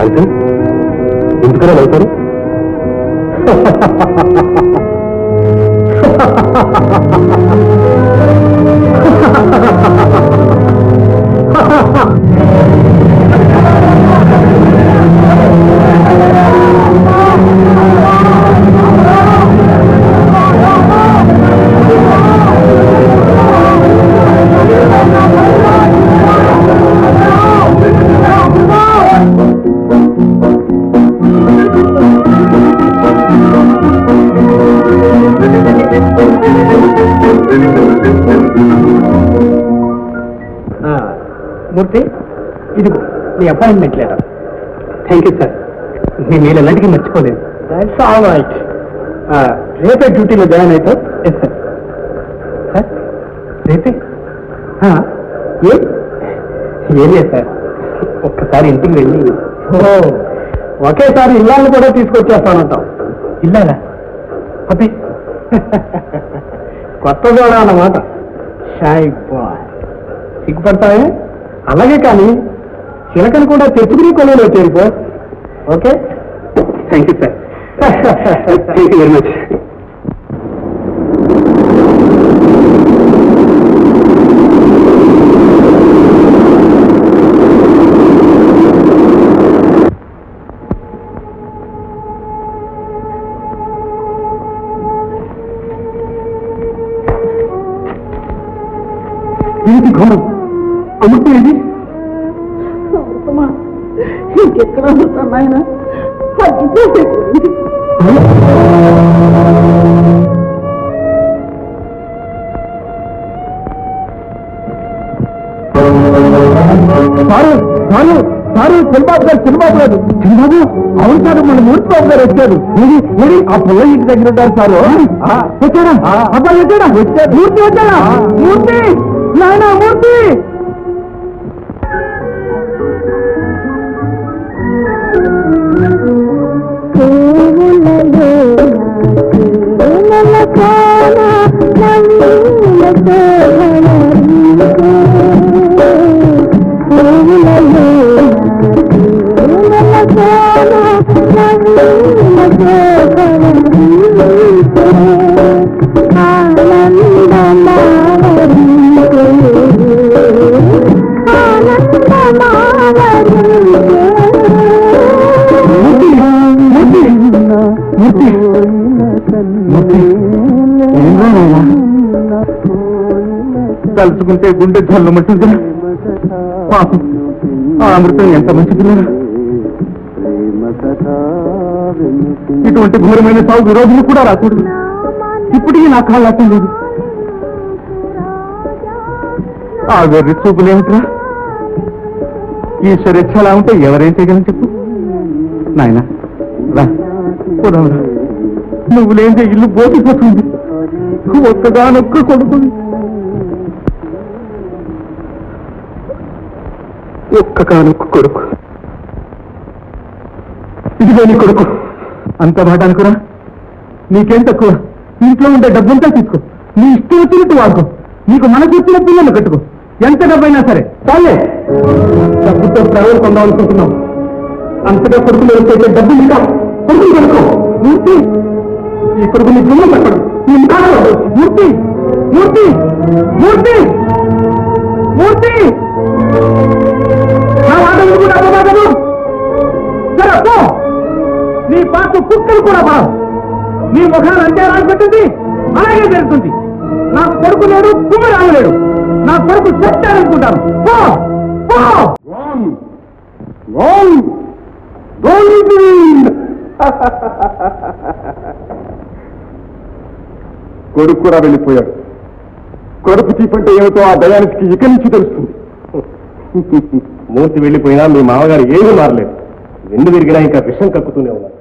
అయితే ఎందుకనే వెళ్తారు? మూర్తి, ఇదిగో నీ appointment letter. Thank you sir. నేను మీరు ఎలాంటికి మర్చిపోలేదు. That's all right. రేపే డ్యూటీలో జాయిన్ అవుతావు? Yes sir. సార్ రేపే? ఏం లేదు సార్, ఒక్కసారి ఇంటికి వెళ్ళి ఒకేసారి ఇల్లాలను కూడా తీసుకొచ్చేస్తానంటాం. ఇల్లాలా? అదే కొత్త జోడ అన్నమాట. షాయ్ బాయ్, సిగ్గుపడతావే? అలాగే కానీ చిలకను కూడా తెచ్చుకుని కొలువులో చేరిపో. Okay? Thank you sir. Thank you very much. ఏంటి ఘోరం? అమ్ముతుంది ఇంకెక్కడ ఉంటాను ఆయన. చంద్రబాబు గారు చంద్రబాబు అవును సార్, మన మూర్తి బాబు గారు వచ్చారు. ఆ పుల్ల ఇంటి దగ్గర ఉంటారు సార్. వచ్చారా అబ్బాయి? వచ్చారా? వచ్చారు. మూర్తి వచ్చారా? మూర్తి నాయన మూర్తి. తలుచుకుంటే గుండె జల్లమంటుందా? పాపం, ఆ అమృతం ఎంత మంచి పిల్లరా. ఇటువంటి ఘోరమైన సాగు విరోధులు కూడా రాకూడదు. ఇప్పటికీ నా కాళ్ళు అర్థం లేదు. ఆ వెర్రి చూపులేమిట్రా? ఈశ్వరేచ్ఛ అలా ఉంటే ఎవరేం చేయగలని చెప్పు. నాయన రా, పోదాంరా. నువ్వు లేని ఇల్లు బోసిపోతుంది. ఒక్కగానొక్క కొడుకుంది, ఒక్కగానొక్క కొడుకు. ఇదిగో నీ కొడుకు. అంత మాట అనుకురా. నీకేం తక్కువ? ఇంట్లో ఉండే డబ్బంతా తీసుకో, నీ ఇష్టం వచ్చినట్టు వాడుకో. నీకు మనకు వచ్చిన పిల్లలు కట్టుకో, ఎంత డబ్బైనా సరే. చాలే, డబ్బుతో ప్రయోజనం పొందాలనుకుంటున్నావు. అంతగా కొడుకులు ఎవరికైతే డబ్బు ఇంకా కొడుకులు కనుకో. మూర్తి, ఈ కొడుకు నీ పిల్లలు కట్టడు. మూర్తి మూర్తి మూర్తి మూర్తి, నా వాదన కూడా అవ్వదు. సరే పో, నీ పాత కుక్కలు కూడా బాగు. నీ ముఖాన్ని అంటే రాసిపెట్టింది అలాగే జరుగుతుంది. నాకు కొడుకు లేడు, కుమ్మ రాగలేడు. నా కొడుకు చచ్చారనుకుంటాను. పో పో. కొడుకు కూడా వెళ్ళిపోయాడు. కొడుకు చీపంటే ఏమిటో ఆ దయానికి ఇక నుంచి తెలుస్తుంది. మూర్తి వెళ్ళిపోయినా మీ మామగారు ఏమీ మారలేదు. ఎందు విరిగినా ఇంకా విషం కక్కుతూనే ఉన్నారు.